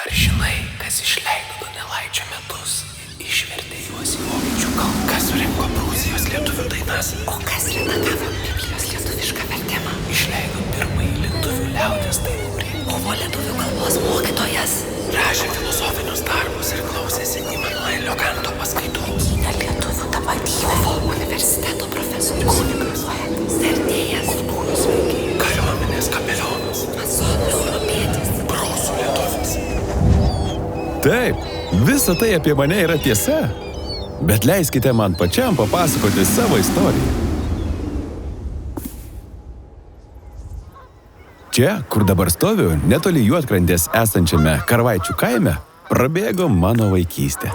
Ar žinai, kas išleido Donelaičio metus ir išvertė juos į vokiečių kalbą? Kas surinko Prūsijos lietuvių dainas? O kas redagavo Biblijos lietuvišką vertimą? Išleido pirmąjį lietuvių liaudies dainų rinkinį. Buvo lietuvių kalbos mokytojas. Rašė filosofinius darbus ir klausėsi Imanuelio Kanto paskaitų. Gynė lietuvių tapatybę. Buvo universiteto profesorius. Kunigas. Poetas. Vertėjas. Kultūros veikėjas. Kariuomenės kapelionas. Masonų europietis. Prūsų lietuvis. Taip, visa tai apie mane yra tiesa. Bet leiskite man pačiam papasakoti savo istoriją. Čia, kur dabar stoviu, netoli Juodkrantės esančiame Karvaičių kaime, prabėgo mano vaikystė.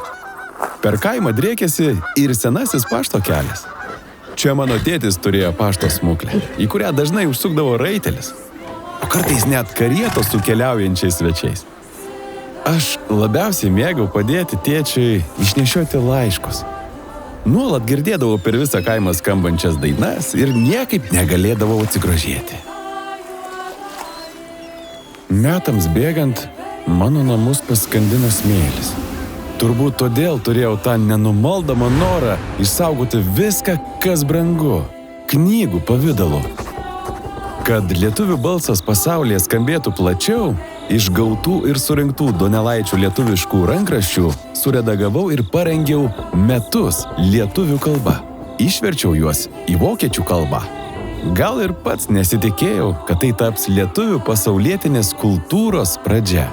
Per kaimą driekėsi ir senasis pašto kelias. Čia mano tėtis turėjo pašto smuklę, į kurią dažnai užsukdavo raitelis, o kartais net karietos su keliaujančiais svečiais. Aš labiausiai mėgau padėti tėčiui išnešioti laiškus. Nuolat girdėdavau per visą kaimą skambančias dainas ir niekaip negalėdavau atsigrožėti. Metams bėgant, mano namus paskandino smėlis. Turbūt todėl turėjau tą nenumaldomą norą išsaugoti viską, kas brangu, knygų pavidalu. Kad lietuvių balsas pasaulyje skambėtų plačiau, iš gautų ir surinktų Donelaičio lietuviškų rankraščių suredagavau ir parengiau metus lietuvių kalba. Išverčiau juos į vokiečių kalbą. Gal ir pats nesitikėjau, kad tai taps lietuvių pasaulietinės kultūros pradžia.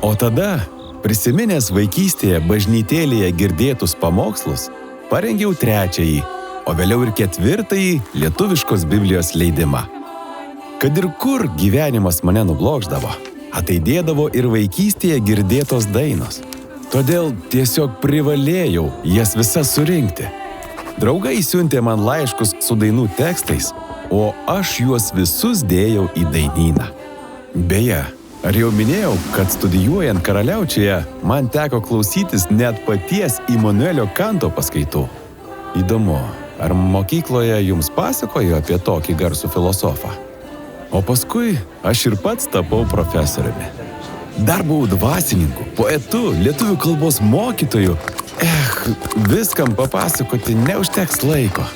O tada, prisiminęs vaikystėje bažnytėlėje girdėtus pamokslus, parengiau 3., o vėliau ir 4. lietuviškos Biblijos leidimą. Kad ir kur gyvenimas mane nublokšdavo, ataidėdavo ir vaikystėje girdėtos dainos. Todėl tiesiog privalėjau jas visas surinkti. Draugai siuntė man laiškus su dainų tekstais, o aš juos visus dėjau į dainyną. Beje, ar jau minėjau, kad studijuojant Karaliaučiuje man teko klausytis net paties Imanuelio Kanto paskaitų? Įdomu, ar mokykloje jums pasakojo apie tokį garsų filosofą? O paskui aš ir pats tapau profesoriumi. Dar buvau dvasininku, poetu, lietuvių kalbos mokytoju. Viskam papasakoti neužteks laiko.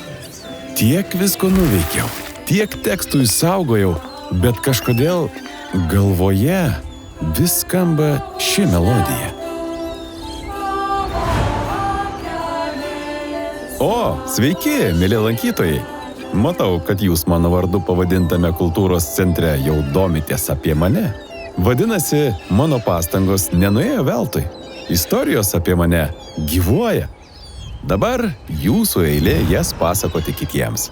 Tiek visko nuveikiau, tiek tekstų išsaugojau, bet kažkodėl galvoje vis skamba ši melodija. O, sveiki, mėly lankytojai! Matau, kad jūs mano vardu pavadintame kultūros centre jau domitės apie mane. Vadinasi, mano pastangos nenuėjo veltui. Istorijos apie mane gyvuoja. Dabar jūsų eilė jas pasakoti kitiems.